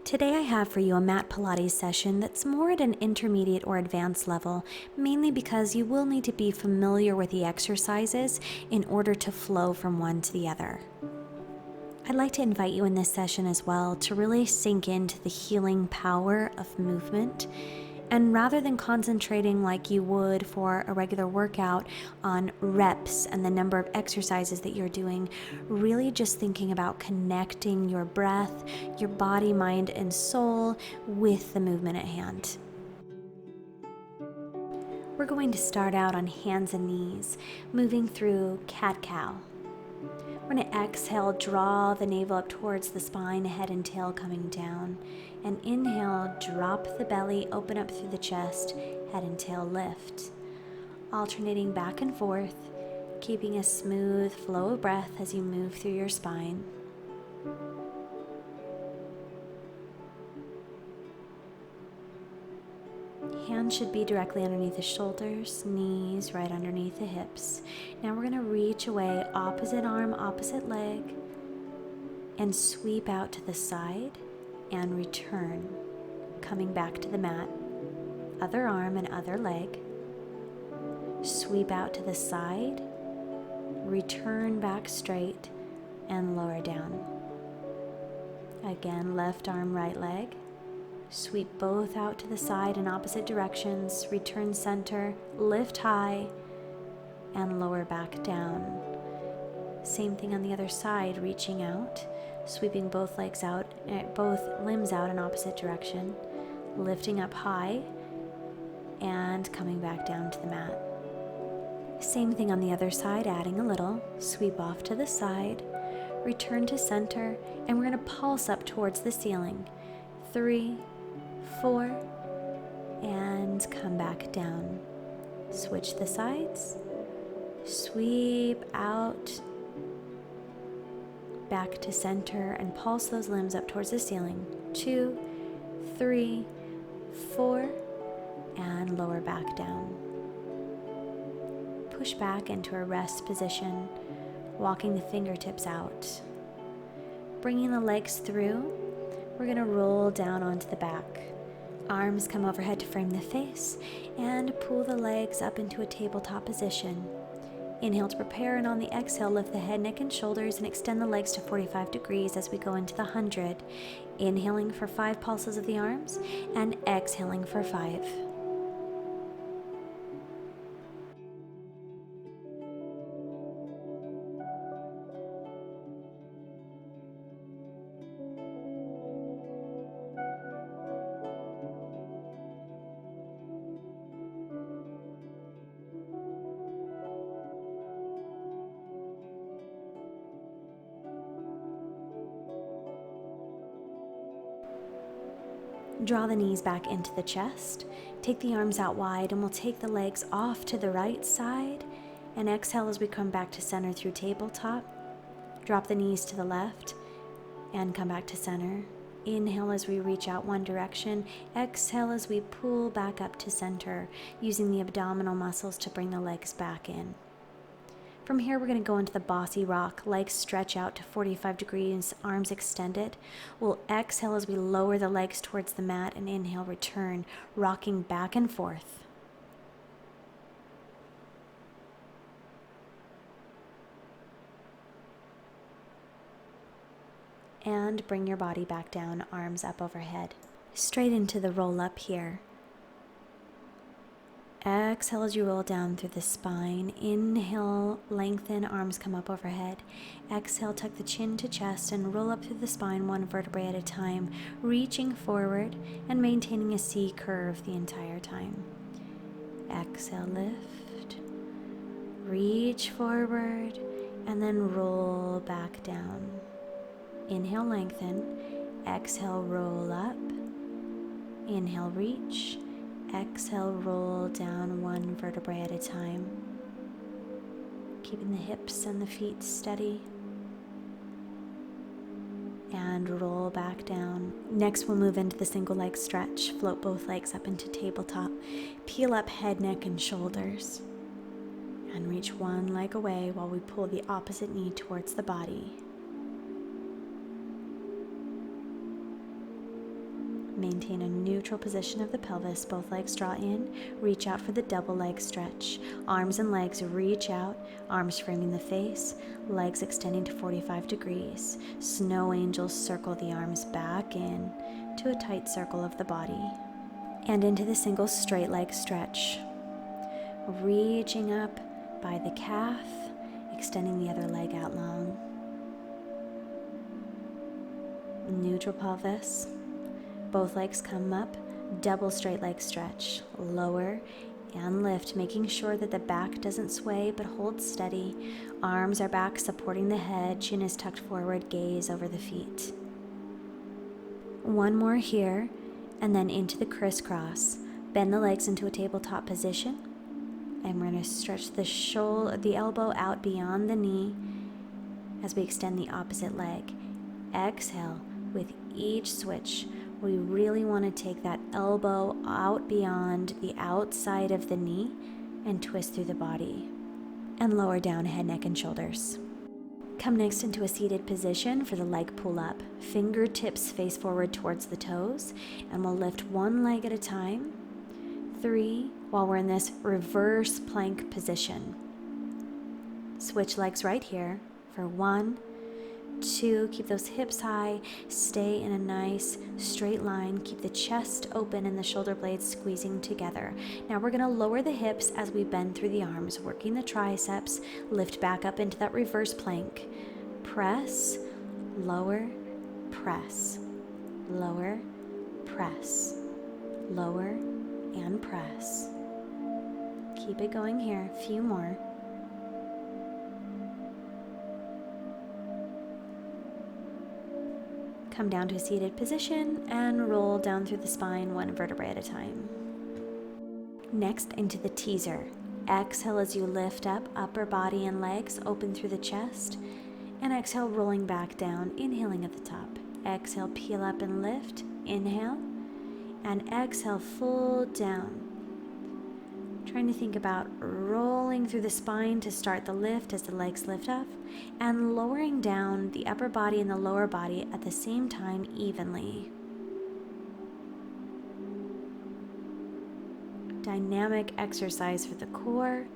Today I have for you a Mat Pilates session that's more at an intermediate or advanced level, mainly because you will need to be familiar with the exercises in order to flow from one to the other. I'd like to invite you in this session as well to really sink into the healing power of movement. And rather than concentrating like you would for a regular workout on reps and the number of exercises that you're doing, really just thinking about connecting your breath, your body, mind, and soul with the movement at hand. We're going to start out on hands and knees, moving through cat-cow. We're going to exhale, draw the navel up towards the spine, head and tail coming down. And inhale, drop the belly, open up through the chest, head and tail lift. Alternating back and forth, keeping a smooth flow of breath as you move through your spine. Hands should be directly underneath the shoulders, knees right underneath the hips. Now we're going to reach away, opposite arm, opposite leg, and sweep out to the side and return, coming back to the mat. Other arm and other leg. Sweep out to the side, return back straight, and lower down. Again, left arm, right leg. Sweep both out to the side in opposite directions, return center, lift high, and lower back down. Same thing on the other side, reaching out, sweeping both legs out, both limbs out in opposite direction, lifting up high, and coming back down to the mat. Same thing on the other side, adding a little, sweep off to the side, return to center, and we're going to pulse up towards the ceiling. 3, 4, and come back down. Switch the sides, sweep out, back to center, and pulse those limbs up towards the ceiling. 2, 3, 4, and lower back down. Push back into a rest position, walking the fingertips out. Bringing the legs through, we're going to roll down onto the back. Arms come overhead to frame the face, and pull the legs up into a tabletop position. Inhale to prepare, and on the exhale, lift the head, neck, and shoulders, and extend the legs to 45 degrees as we go into the 100. Inhaling for 5 pulses of the arms, and exhaling for 5. Draw the knees back into the chest, take the arms out wide, and we'll take the legs off to the right side, and exhale as we come back to center through tabletop. Drop the knees to the left, and come back to center. Inhale as we reach out one direction, exhale as we pull back up to center, using the abdominal muscles to bring the legs back in. From here, we're going to go into the bossy rock. Legs stretch out to 45 degrees, arms extended. We'll exhale as we lower the legs towards the mat, and inhale, return, rocking back and forth. And bring your body back down, arms up overhead. Straight into the roll up here. Exhale as you roll down through the spine. Inhale, lengthen, arms come up overhead. Exhale, tuck the chin to chest and roll up through the spine one vertebrae at a time, reaching forward and maintaining a C curve the entire time. Exhale, lift, reach forward, and then roll back down. Inhale, lengthen. Exhale, roll up. Inhale, reach. Exhale, roll down one vertebrae at a time, keeping the hips and the feet steady, and roll back down. Next, we'll move into the single leg stretch. Float both legs up into tabletop. Peel up head, neck, and shoulders, and reach one leg away while we pull the opposite knee towards the body. Maintain a neutral position of the pelvis. Both legs draw in. Reach out for the double leg stretch. Arms and legs reach out. Arms framing the face. Legs extending to 45 degrees. Snow angels circle the arms back in to a tight circle of the body. And into the single straight leg stretch. Reaching up by the calf. Extending the other leg out long. Neutral pelvis. Both legs come up, double straight leg stretch, lower and lift, making sure that the back doesn't sway but holds steady. Arms are back supporting the head, chin is tucked forward, gaze over the feet. One more here, and then into the crisscross. Bend the legs into a tabletop position, and we're going to stretch the elbow out beyond the knee as we extend the opposite leg. Exhale with each switch. We really want to take that elbow out beyond the outside of the knee and twist through the body and lower down head, neck, and shoulders. Come next into a seated position for the leg pull-up. Fingertips face forward towards the toes, and we'll lift one leg at a time. 3, while we're in this reverse plank position. Switch legs right here for 1, 2, keep those hips high, stay in a nice straight line, keep the chest open and the shoulder blades squeezing together. Now we're going to lower the hips as we bend through the arms, working the triceps, lift back up into that reverse plank. Press, lower, press, lower, press, lower, and press. Keep it going here, a few more. Come down to a seated position and roll down through the spine one vertebrae at a time. Next, into the teaser. Exhale as you lift up, upper body and legs open through the chest. And exhale, rolling back down, inhaling at the top. Exhale, peel up and lift. Inhale. And exhale, fold down. Trying to think about rolling through the spine to start the lift as the legs lift up, and lowering down the upper body and the lower body at the same time evenly. Dynamic exercise for the core.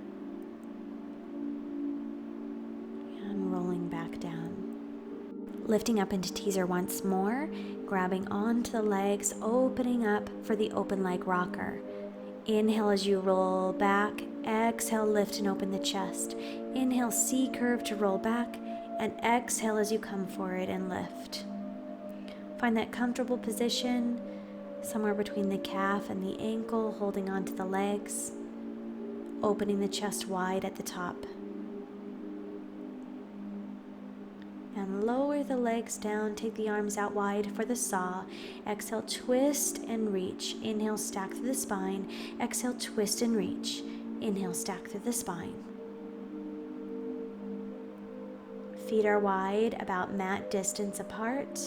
And rolling back down. Lifting up into teaser once more, grabbing onto the legs, opening up for the open leg rocker. Inhale as you roll back. Exhale, lift and open the chest. Inhale, C curve to roll back. And exhale as you come forward and lift. Find that comfortable position somewhere between the calf and the ankle, holding onto the legs. Opening the chest wide at the top. And lower the legs down, take the arms out wide for the saw. Exhale, twist and reach. Inhale, stack through the spine. Exhale, twist and reach. Inhale, stack through the spine. Feet are wide, about mat distance apart.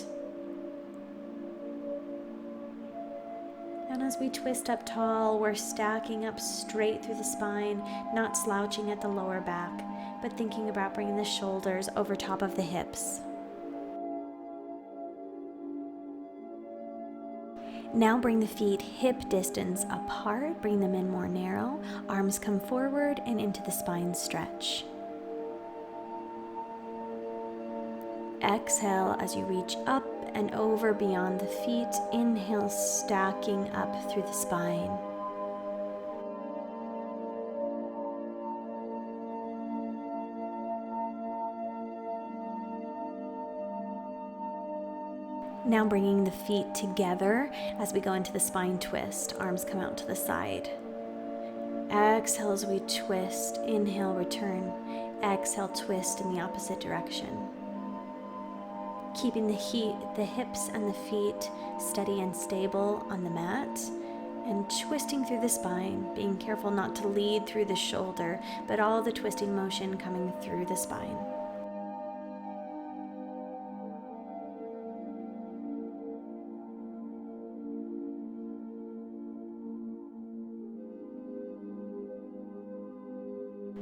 And as we twist up tall, we're stacking up straight through the spine, not slouching at the lower back, but thinking about bringing the shoulders over top of the hips. Now bring the feet hip distance apart, bring them in more narrow, arms come forward and into the spine stretch. Exhale as you reach up and over beyond the feet. Inhale, stacking up through the spine. Now bringing the feet together as we go into the spine twist. Arms come out to the side. Exhale as we twist. Inhale, return. Exhale, twist in the opposite direction. Keeping the hips and the feet steady and stable on the mat, and twisting through the spine, being careful not to lead through the shoulder, but all the twisting motion coming through the spine.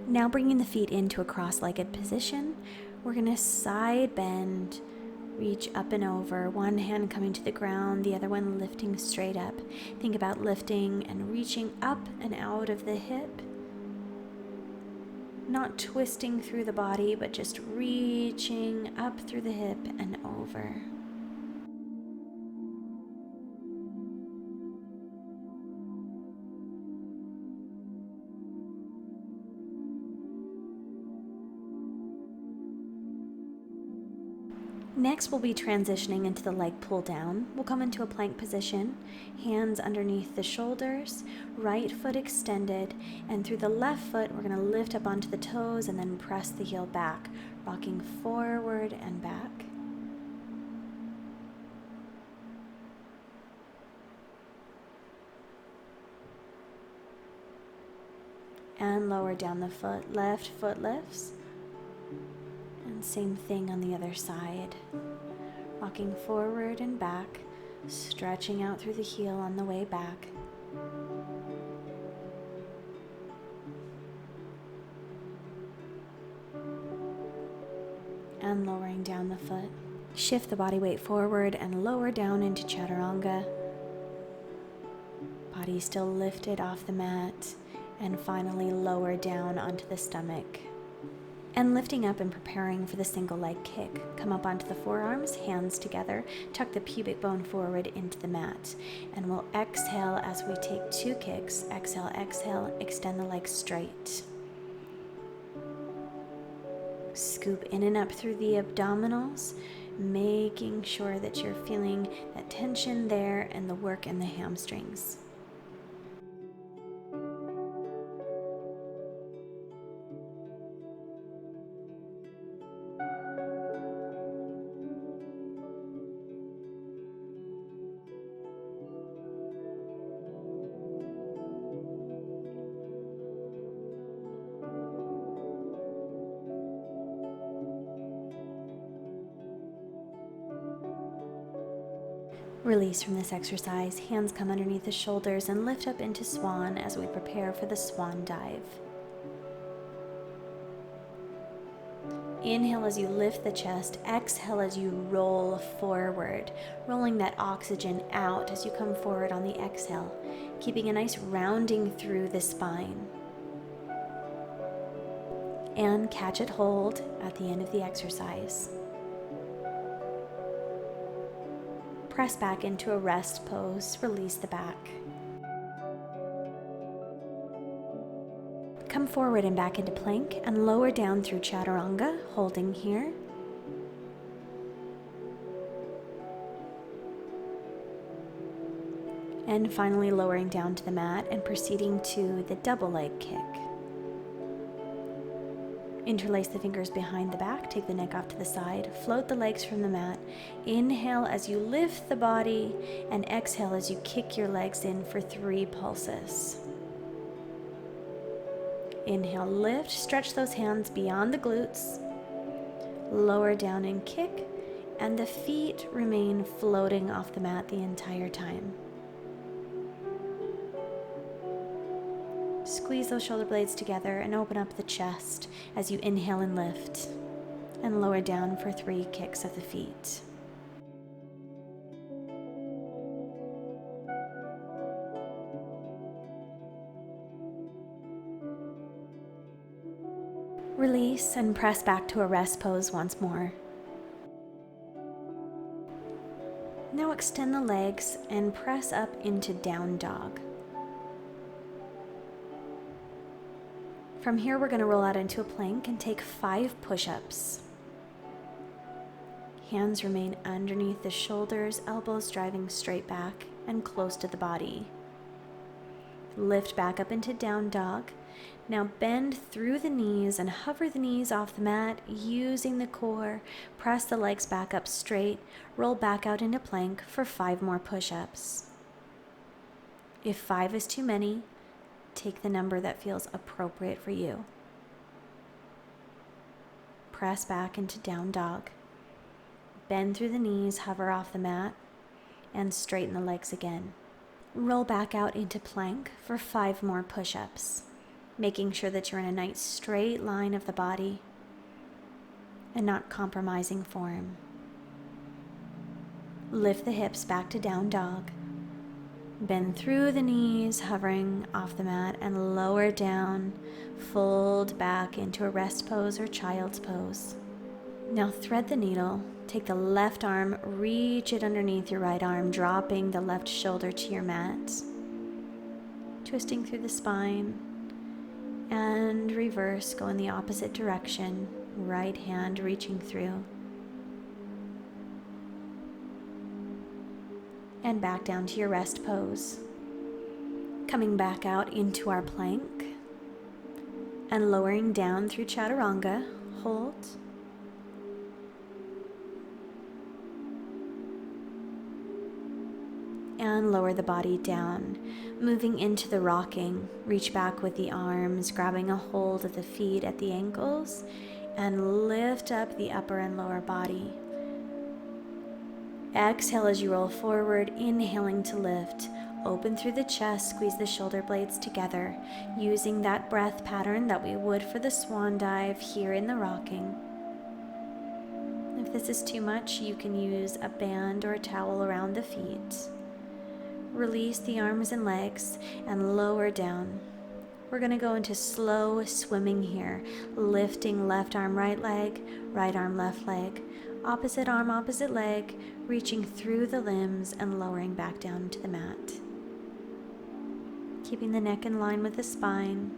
Now bringing the feet into a cross-legged position, we're going to side bend, Reach up and over, one hand coming to the ground, the other one lifting straight up. Think about lifting and reaching up and out of the hip. Not twisting through the body, but just reaching up through the hip and over. Next, we'll be transitioning into the leg pull down. We'll come into a plank position, hands underneath the shoulders, right foot extended, and through the left foot, we're going to lift up onto the toes and then press the heel back, rocking forward and back. And lower down the foot, left foot lifts. And same thing on the other side. Rocking forward and back, stretching out through the heel on the way back. And lowering down the foot. Shift the body weight forward and lower down into chaturanga. Body still lifted off the mat. And finally lower down onto the stomach. And lifting up and preparing for the single leg kick. Come up onto the forearms, hands together, tuck the pubic bone forward into the mat. And we'll exhale as we take 2 kicks. Exhale, exhale, extend the legs straight. Scoop in and up through the abdominals, making sure that you're feeling that tension there and the work in the hamstrings. Release from this exercise, hands come underneath the shoulders and lift up into swan as we prepare for the swan dive. Inhale as you lift the chest, exhale as you roll forward, rolling that oxygen out as you come forward on the exhale, keeping a nice rounding through the spine. And catch it hold at the end of the exercise. Press back into a rest pose, release the back. Come forward and back into plank and lower down through chaturanga, holding here. And finally lowering down to the mat and proceeding to the double leg kick. Interlace the fingers behind the back, take the neck off to the side, float the legs from the mat. Inhale as you lift the body and exhale as you kick your legs in for 3 pulses. Inhale, lift, stretch those hands beyond the glutes. Lower down and kick, and the feet remain floating off the mat the entire time. Squeeze those shoulder blades together and open up the chest as you inhale and lift, and lower down for 3 kicks of the feet. Release and press back to a rest pose once more. Now extend the legs and press up into down dog. From here, we're going to roll out into a plank and take 5 push-ups. Hands remain underneath the shoulders, elbows driving straight back and close to the body. Lift back up into down dog. Now bend through the knees and hover the knees off the mat using the core. Press the legs back up straight. Roll back out into plank for 5 more push-ups. If 5 is too many, take the number that feels appropriate for you. Press back into down dog. Bend through the knees, hover off the mat, and straighten the legs again. Roll back out into plank for 5 more push-ups, making sure that you're in a nice straight line of the body and not compromising form. Lift the hips back to down dog. Bend through the knees, hovering off the mat, and lower down. Fold back into a rest pose or child's pose. Now thread the needle. Take the left arm, reach it underneath your right arm, dropping the left shoulder to your mat. Twisting through the spine. And reverse, go in the opposite direction. Right hand reaching through. And back down to your rest pose. Coming back out into our plank. And lowering down through chaturanga. Hold. And lower the body down. Moving into the rocking. Reach back with the arms, grabbing a hold of the feet at the ankles. And lift up the upper and lower body. Exhale as you roll forward, inhaling to lift. Open through the chest, squeeze the shoulder blades together, using that breath pattern that we would for the swan dive here in the rocking. If this is too much, you can use a band or a towel around the feet. Release the arms and legs and lower down. We're going to go into slow swimming here, lifting left arm, right leg, right arm, left leg, opposite arm, opposite leg, reaching through the limbs and lowering back down to the mat. Keeping the neck in line with the spine.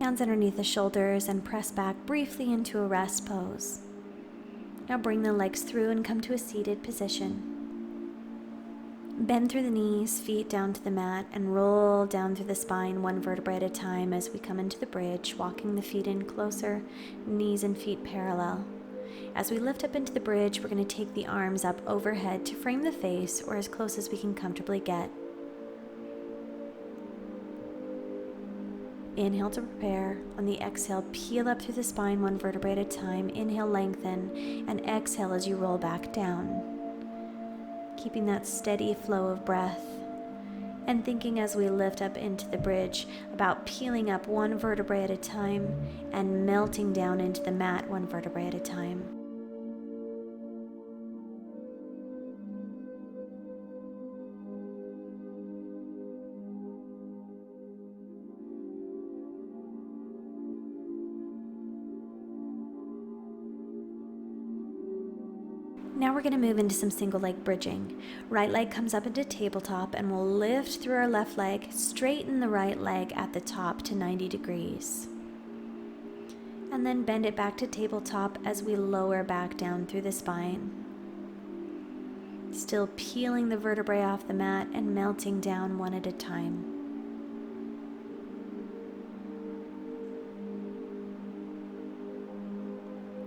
Hands underneath the shoulders and press back briefly into a rest pose. Now bring the legs through and come to a seated position. Bend through the knees, feet down to the mat, and roll down through the spine one vertebrae at a time as we come into the bridge, walking the feet in closer, knees and feet parallel. As we lift up into the bridge, we're going to take the arms up overhead to frame the face or as close as we can comfortably get. Inhale to prepare. On the exhale, peel up through the spine one vertebrae at a time. Inhale, lengthen, and exhale as you roll back down. Keeping that steady flow of breath. And thinking as we lift up into the bridge about peeling up one vertebrae at a time and melting down into the mat one vertebrae at a time. Now we're going to move into some single leg bridging. Right leg comes up into tabletop and we'll lift through our left leg, straighten the right leg at the top to 90 degrees. And then bend it back to tabletop as we lower back down through the spine. Still peeling the vertebrae off the mat and melting down one at a time.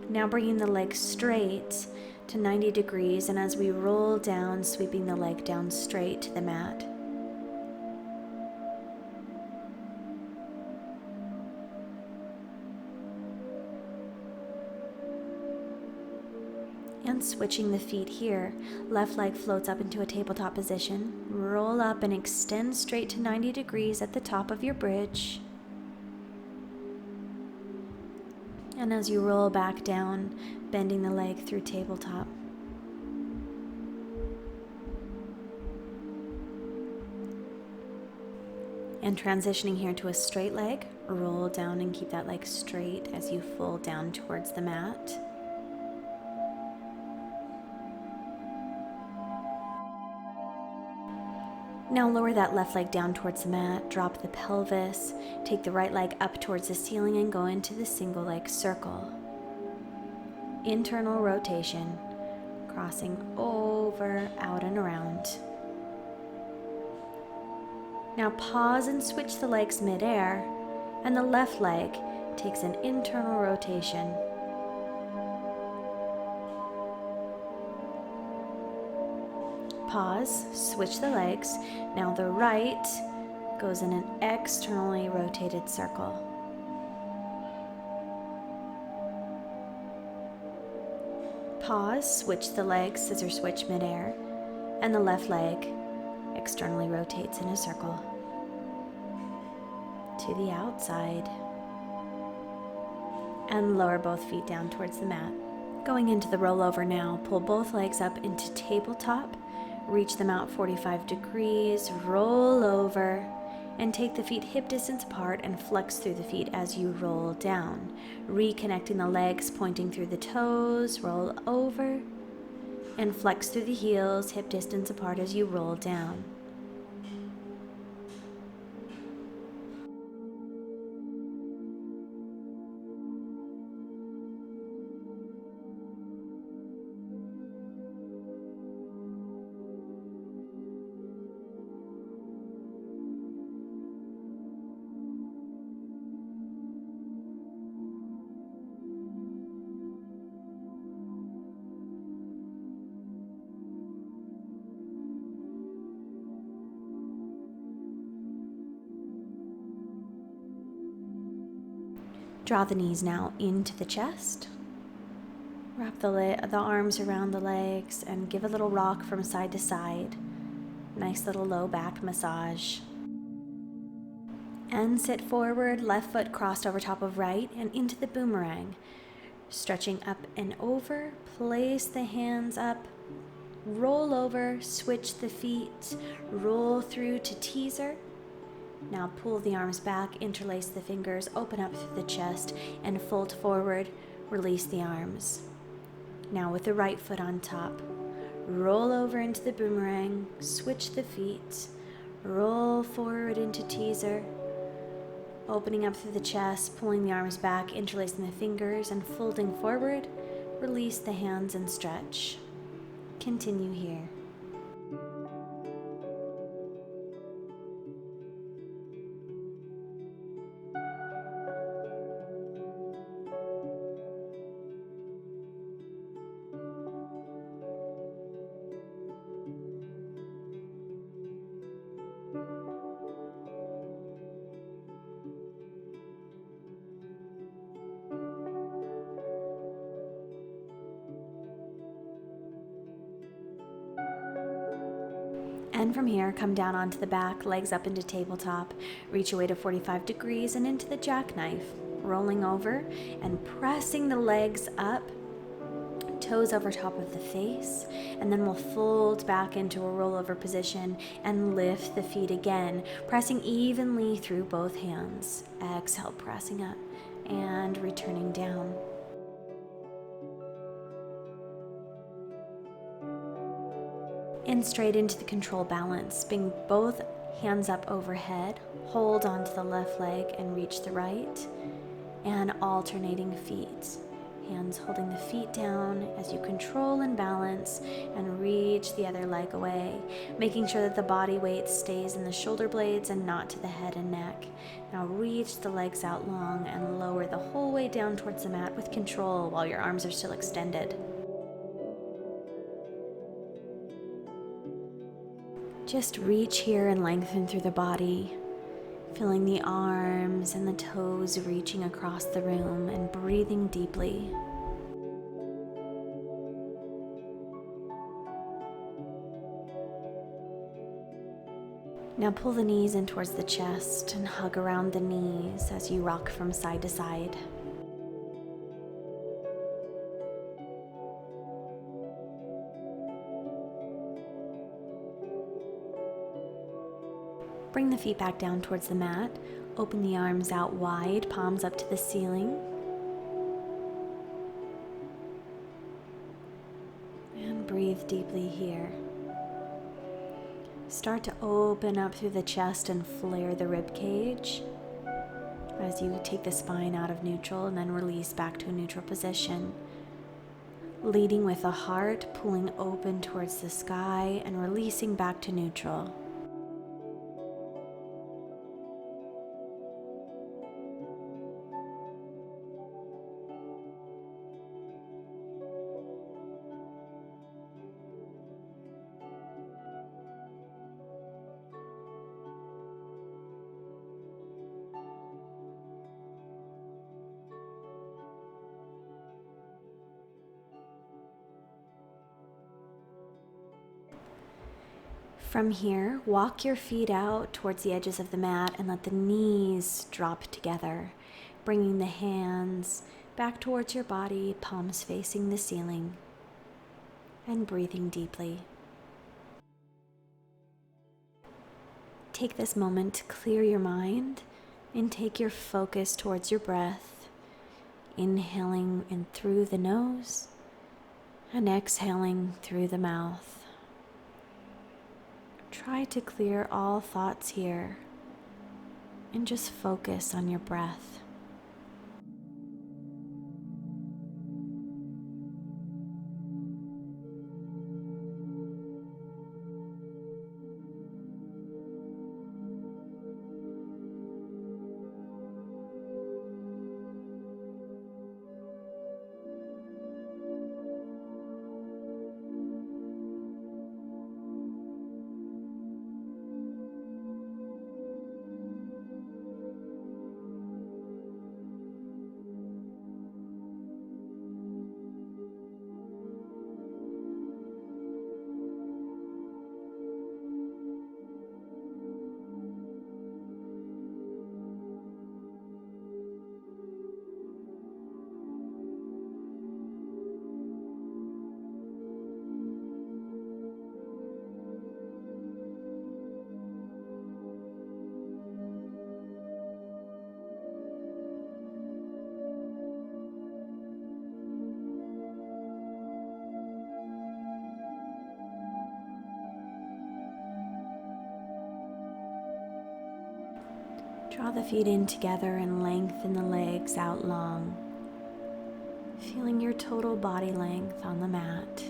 Now bringing the leg straight to 90 degrees, and as we roll down, sweeping the leg down straight to the mat. And switching the feet here, left leg floats up into a tabletop position, roll up and extend straight to 90 degrees at the top of your bridge. And as you roll back down, bending the leg through tabletop. And transitioning here to a straight leg, roll down and keep that leg straight as you fold down towards the mat. Now lower that left leg down towards the mat, drop the pelvis, take the right leg up towards the ceiling and go into the single leg circle. Internal rotation, crossing over, out and around. Now pause and switch the legs mid-air, and the left leg takes an internal rotation. Pause, switch the legs. Now the right goes in an externally rotated circle. Pause, switch the legs, scissor switch midair, and the left leg externally rotates in a circle to the outside. And lower both feet down towards the mat. Going into the rollover now, pull both legs up into tabletop, reach them out 45 degrees, roll over, and take the feet hip distance apart and flex through the feet as you roll down. Reconnecting the legs, pointing through the toes, roll over, and flex through the heels, hip distance apart as you roll down. Draw the knees now into the chest. Wrap the arms around the legs and give a little rock from side to side. Nice little low back massage. And sit forward, left foot crossed over top of right and into the boomerang. Stretching up and over, place the hands up, roll over, switch the feet, roll through to teaser. Now pull the arms back, interlace the fingers, open up through the chest, and fold forward, release the arms. Now with the right foot on top, roll over into the boomerang, switch the feet, roll forward into teaser, opening up through the chest, pulling the arms back, interlacing the fingers, and folding forward, release the hands and stretch. Continue here. And from here, come down onto the back, legs up into tabletop, reach away to 45 degrees and into the jackknife, rolling over and pressing the legs up, toes over top of the face, and then we'll fold back into a rollover position and lift the feet again, pressing evenly through both hands. Exhale, pressing up and returning down. And straight into the control balance. Bring both hands up overhead, hold onto the left leg and reach the right, and alternating feet. Hands holding the feet down as you control and balance and reach the other leg away, making sure that the body weight stays in the shoulder blades and not to the head and neck. Now reach the legs out long and lower the whole way down towards the mat with control while your arms are still extended. Just reach here and lengthen through the body, feeling the arms and the toes reaching across the room and breathing deeply. Now pull the knees in towards the chest and hug around the knees as you rock from side to side. Bring the feet back down towards the mat. Open the arms out wide, palms up to the ceiling. And breathe deeply here. Start to open up through the chest and flare the rib cage as you take the spine out of neutral and then release back to a neutral position. Leading with the heart, pulling open towards the sky and releasing back to neutral. From here, walk your feet out towards the edges of the mat and let the knees drop together, bringing the hands back towards your body, palms facing the ceiling, and breathing deeply. Take this moment to clear your mind and take your focus towards your breath, inhaling in through the nose and exhaling through the mouth. Try to clear all thoughts here and just focus on your breath. Draw the feet in together and lengthen the legs out long, feeling your total body length on the mat.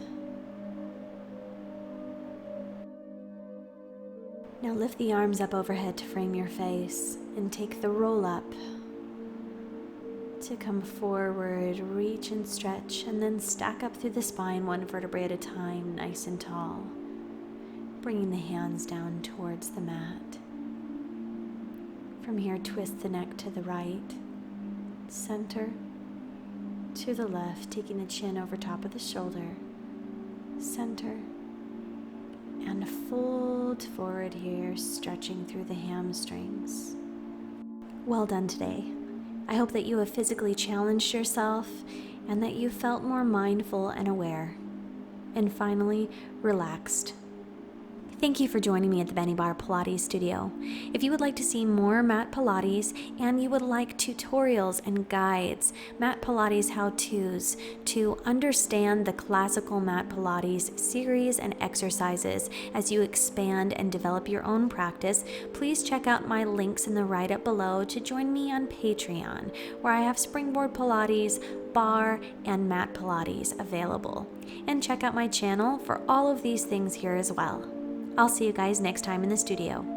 Now lift the arms up overhead to frame your face and take the roll up to come forward, reach and stretch, and then stack up through the spine one vertebrae at a time, nice and tall, bringing the hands down towards the mat. From here, twist the neck to the right, center, to the left, taking the chin over top of the shoulder, center, and fold forward here, stretching through the hamstrings. Well done today. I hope that you have physically challenged yourself and that you felt more mindful and aware. And finally, relaxed. Thank you for joining me at the Benniebarre Pilates studio. If you would like to see more Mat Pilates and you would like tutorials and guides, Mat Pilates how-tos to understand the classical Mat Pilates series and exercises as you expand and develop your own practice, please check out my links in the write-up below to join me on Patreon, where I have Springboard Pilates, Barre, and Mat Pilates available. And check out my channel for all of these things here as well. I'll see you guys next time in the studio.